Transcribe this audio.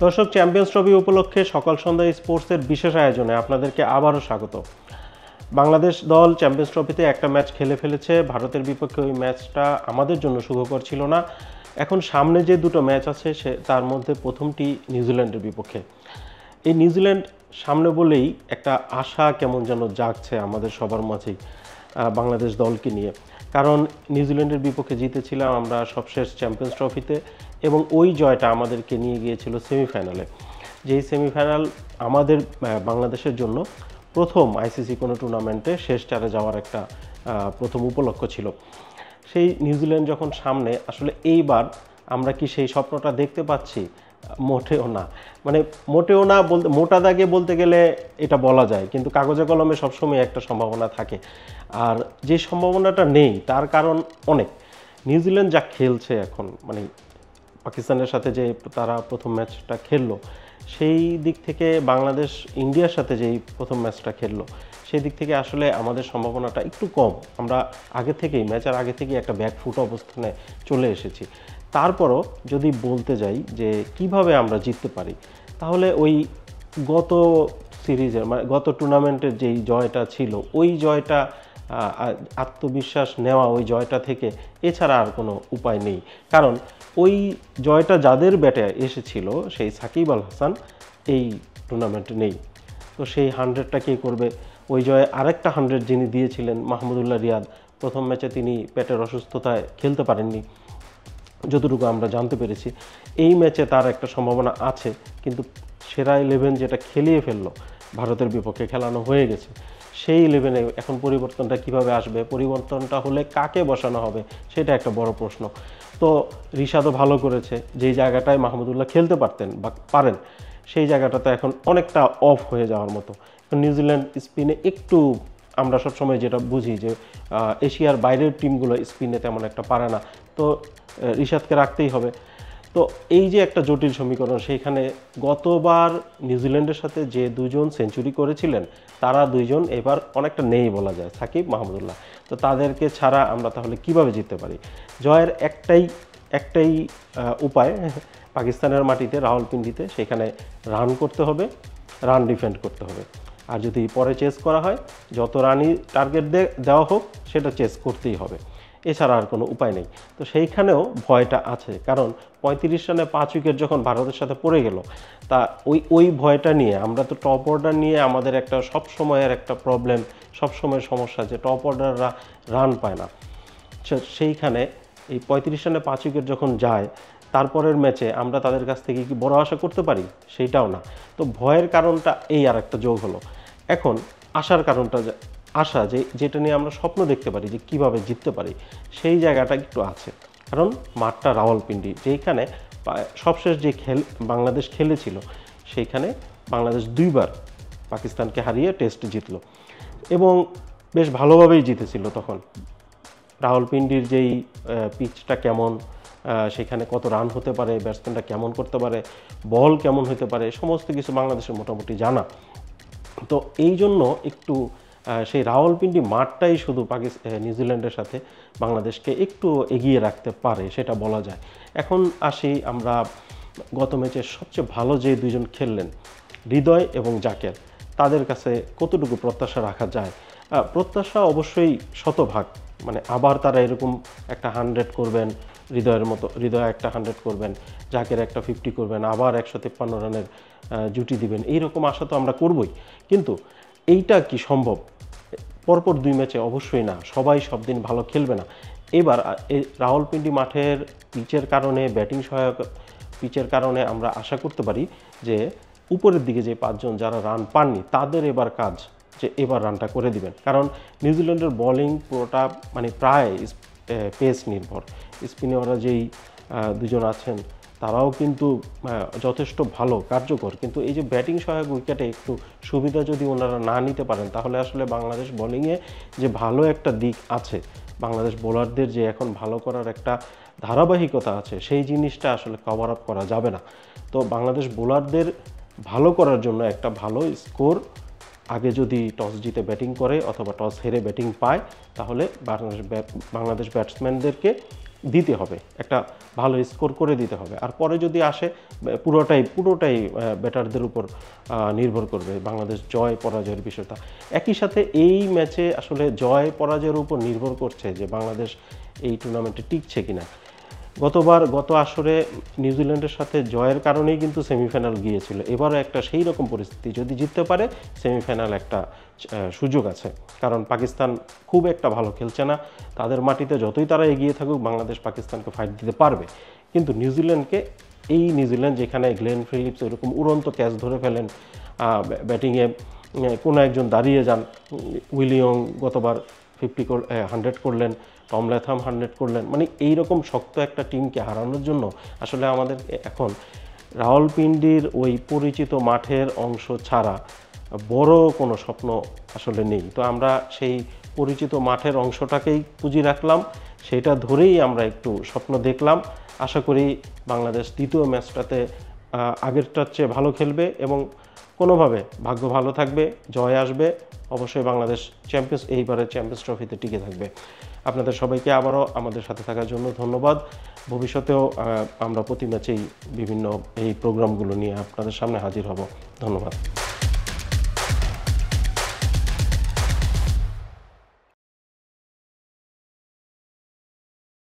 দর্শক, champions trophy উপলক্ষে সকাল সন্ধ্যা স্পোর্টসের বিশেষ আয়োজনে আপনাদেরকে আবারও স্বাগত। বাংলাদেশ দল চ্যাম্পিয়ন্স ট্রফিতে একটা ম্যাচ খেলে ফেলেছে। ভারতের বিপক্ষে ওই ম্যাচটা আমাদের জন্য সুখকর ছিল না। এখন সামনে যে দুটো ম্যাচ আছে তার মধ্যে প্রথমটি নিউজিল্যান্ডের বিপক্ষে। এই নিউজিল্যান্ড সামনে বলেই একটা আশা কেমন যেন জাগছে আমাদের সবার মাঝেই বাংলাদেশ দলকে নিয়ে। কারণ নিউজিল্যান্ডের বিপক্ষে জিতেছিলাম আমরা সবশেষ চ্যাম্পিয়ন্স ট্রফিতে, এবং ওই জয়টা আমাদেরকে নিয়ে গিয়েছিল সেমিফাইনালে। যেই সেমিফাইনাল আমাদের বাংলাদেশের জন্য প্রথম আইসিসি কোনো টুর্নামেন্টে শেষ চারে যাওয়ার একটা প্রথম উপলক্ষ ছিল। সেই নিউজিল্যান্ড যখন সামনে, আসলে এইবার আমরা কি সেই স্বপ্নটা দেখতে পাচ্ছি? মোটেও না। মানে মোটেও না বলতে, মোটা দাগে বলতে গেলে এটা বলা যায়, কিন্তু কাগজে কলমে সবসময় একটা সম্ভাবনা থাকে। আর যে সম্ভাবনাটা নেই তার কারণ অনেক। নিউজিল্যান্ড যা খেলছে এখন, মানে পাকিস্তানের সাথে যে তারা প্রথম ম্যাচটা খেললো, সেই দিক থেকে বাংলাদেশ ইন্ডিয়ার সাথে যেই প্রথম ম্যাচটা খেললো, সেই দিক থেকে আসলে আমাদের সম্ভাবনাটা একটু কম। আমরা আগে থেকেই, ম্যাচের আগে থেকেই একটা ব্যাকফুট অবস্থানে চলে এসেছি। তারপরও যদি বলতে যাই যে কিভাবে আমরা জিততে পারি, তাহলে ওই গত সিরিজের, মানে গত টুর্নামেন্টের যেই জয়টা ছিল, ওই জয়টা আত্মবিশ্বাস নেওয়া, ওই জয়টা থেকে এছাড়া আর কোনো উপায় নেই। কারণ ওই জয়টা যাদের ব্যাটে এসেছিল, সেই সাকিব আল হাসান এই টুর্নামেন্টে নেই। তো সেই 100টা কে করবে? ওই জয়ে আরেকটা 100 যিনি দিয়েছিলেন, মাহমুদুল্লাহ রিয়াদ, প্রথম ম্যাচে তিনি পেটের অসুস্থতায় খেলতে পারেননি যতটুকু আমরা জানতে পেরেছি। এই ম্যাচে তার একটা সম্ভাবনা আছে, কিন্তু সেরা 11 যেটা খেলিয়ে ফেললো, ভারতের বিপক্ষে খেলানো হয়ে গেছে, সেই 11-এ এখন পরিবর্তনটা কিভাবে আসবে? পরিবর্তনটা হলে কাকে বসানো হবে, সেটা একটা বড় প্রশ্ন। তো রিশাদও ভালো করেছে, যেই জায়গাটায় মাহমুদুল্লাহ খেলতে পারতেন বা পারেন, সেই জায়গাটাতে এখন অনেকটা অফ হয়ে যাওয়ার মতো। নিউজিল্যান্ড স্পিনে একটু, আমরা সবসময় যেটা বুঝি যে এশিয়ার বাইরের টিমগুলো স্পিনে তেমন একটা পারে না, তো রিশাদকে রাখতেই হবে। তো এই যে একটা জটিল সমীকরণ, সেইখানে গতবার নিউজিল্যান্ডের সাথে যে দুজন সেঞ্চুরি করেছিলেন, তারা দুইজন এবার অনেকটা নেই বলা যায়, সাকিব, মাহমুদুল্লাহ। তো তাদেরকে ছাড়া আমরা তাহলে কিভাবে জিততে পারি? জয়ের একটাই উপায়, পাকিস্তানের মাটিতে, রাওয়ালপিন্ডিতে, সেখানে রান করতে হবে, রান ডিফেন্ড করতে হবে। আর যদি পরে চেস করা হয়, যত রানই টার্গেট দেওয়া হোক, সেটা চেস করতেই হবে, এছাড়া আর কোনো উপায় নেই। তো সেইখানেও ভয়টা আছে, কারণ 35 রানে 5 উইকেট যখন ভারতের সাথে পড়ে গেল, তা ওই ভয়টা নিয়ে আমরা তো টপ অর্ডার নিয়ে আমাদের একটা সব সময়ের একটা প্রবলেম, সবসময় সমস্যা যে টপ অর্ডাররা রান পায় না। সেইখানে এই 35 রানে 5 উইকেট যখন যায়, তারপরের ম্যাচে আমরা তাদের কাছ থেকে কি বড় আশা করতে পারি? সেইটাও না। তো ভয়ের কারণটা এই আর একটা যোগ হলো। এখন আশার কারণটা, আশা যেটা নিয়ে আমরা স্বপ্ন দেখতে পারি যে কিভাবে জিততে পারি, সেই জায়গাটা একটু আছে। কারণ মাঠটা রাওয়ালপিন্ডি, যেখানে সবশেষ যে বাংলাদেশ খেলেছিল, সেইখানে বাংলাদেশ 2বার পাকিস্তানকে হারিয়ে টেস্ট জিতলো, এবং বেশ ভালোভাবেই জিতেছিল। তখন রাওয়ালপিন্ডির যেই পিচটা কেমন, সেখানে কত রান হতে পারে, ব্যাটসম্যানটা কেমন করতে পারে, বল কেমন হতে পারে, সমস্ত কিছু বাংলাদেশের মোটামুটি জানা। তো এই জন্য একটু সেই রাওয়ালপিন্ডি মাঠটাই শুধু নিউজিল্যান্ডের সাথে বাংলাদেশকে একটু এগিয়ে রাখতে পারে, সেটা বলা যায়। এখন আসি আমরা গত ম্যাচে সবচেয়ে ভালো যে দুজন খেললেন, হৃদয় এবং জাকের, তাদের কাছে কতটুকু প্রত্যাশা রাখা যায়? প্রত্যাশা অবশ্যই শতভাগ, মানে আবার তারা এরকম একটা 100 করবেন, হৃদয় একটা 100 করবেন, জাকের একটা 50 করবেন, আবার 153 রানের জুটি দিবেন, এইরকম আশা তো আমরা করবই। কিন্তু এইটা কি সম্ভব পরপর 2 ম্যাচে? অবশ্যই না, সবাই সব দিন ভালো খেলবে না। এবার রাওয়ালপিন্ডি মাঠের পিচের কারণে, ব্যাটিং সহায়ক পিচের কারণে আমরা আশা করতে পারি যে উপরের দিকে যে 5 জন যারা রান পাননি, তাদের এবার কাজ যে এবার রানটা করে দিবেন। কারণ নিউজিল্যান্ডের বোলিং পুরোটা মানে প্রায় পেস নির্ভর। স্পিনে ওরা যেই দুজন আছেন, তারাও কিন্তু যথেষ্ট ভালো, কার্যকর, কিন্তু এই যে ব্যাটিং সহায়ক উইকেটে একটু সুবিধা যদি ওনারা না নিতে পারেন, তাহলে আসলে বাংলাদেশ বোলিংয়ে যে ভালো একটা দিক আছে, বাংলাদেশ বোলারদের যে এখন ভালো করার একটা ধারাবাহিকতা আছে, সেই জিনিসটা আসলে কভার আপ করা যাবে না। তো বাংলাদেশ বোলারদের ভালো করার জন্য একটা ভালো স্কোর, আগে যদি টস জিতে ব্যাটিং করে অথবা টস হেরে ব্যাটিং পায়, তাহলে বাংলাদেশ ব্যাটসম্যানদেরকে দিতে হবে, একটা ভালো স্কোর করে দিতে হবে। আর পরে যদি আসে পুরোটাই ব্যাটারদের উপর নির্ভর করবে বাংলাদেশ জয় পরাজয়ের বিষয়টা। একই সাথে এই ম্যাচে আসলে জয় পরাজয়ের উপর নির্ভর করছে যে বাংলাদেশ এই টুর্নামেন্টে টিকছে কিনা। গত আসরে নিউজিল্যান্ডের সাথে জয়ের কারণেই কিন্তু সেমিফাইনাল গিয়েছিল। এবারও একটা সেই রকম পরিস্থিতি, যদি জিততে পারে সেমিফাইনাল একটা সুযোগ আছে। কারণ পাকিস্তান খুব একটা ভালো খেলছে না, তাদের মাটিতে যতই তারা এগিয়ে থাকুক বাংলাদেশ পাকিস্তানকে ফাইট দিতে পারবে। কিন্তু নিউজিল্যান্ড যেখানে গ্লেন ফিলিপস এরকম উড়ন্ত ক্যাচ ধরে ফেলেন, ব্যাটিংয়ে কোনো একজন দাঁড়িয়ে যান, উইলিয়ং গতবার 100 করলেন, টম ল্যাথাম 100 করলেন, মানে এইরকম শক্ত একটা টিমকে হারানোর জন্য আসলে আমাদের এখন রাওয়ালপিন্ডির ওই পরিচিত মাঠের অংশ ছাড়া বড় কোনো স্বপ্ন আসলে নেই। তো আমরা সেই পরিচিত মাঠের অংশটাকেই পুঁজি রাখলাম, সেটা ধরেই আমরা একটু স্বপ্ন দেখলাম। আশা করি বাংলাদেশ দ্বিতীয় ম্যাচটাতে আগেরটার চেয়ে ভালো খেলবে এবং কোনোভাবে ভাগ্য ভালো থাকবে, জয় আসবে, অবশ্যই বাংলাদেশ এইবারের চ্যাম্পিয়ন্স ট্রফিতে টিকে থাকবে। আপনাদের সবাইকে আবারও আমাদের সাথে থাকার জন্য ধন্যবাদ। ভবিষ্যতেও আমরা প্রতি ম্যাচেই বিভিন্ন এই প্রোগ্রামগুলো নিয়ে আপনাদের সামনে হাজির হব। ধন্যবাদ।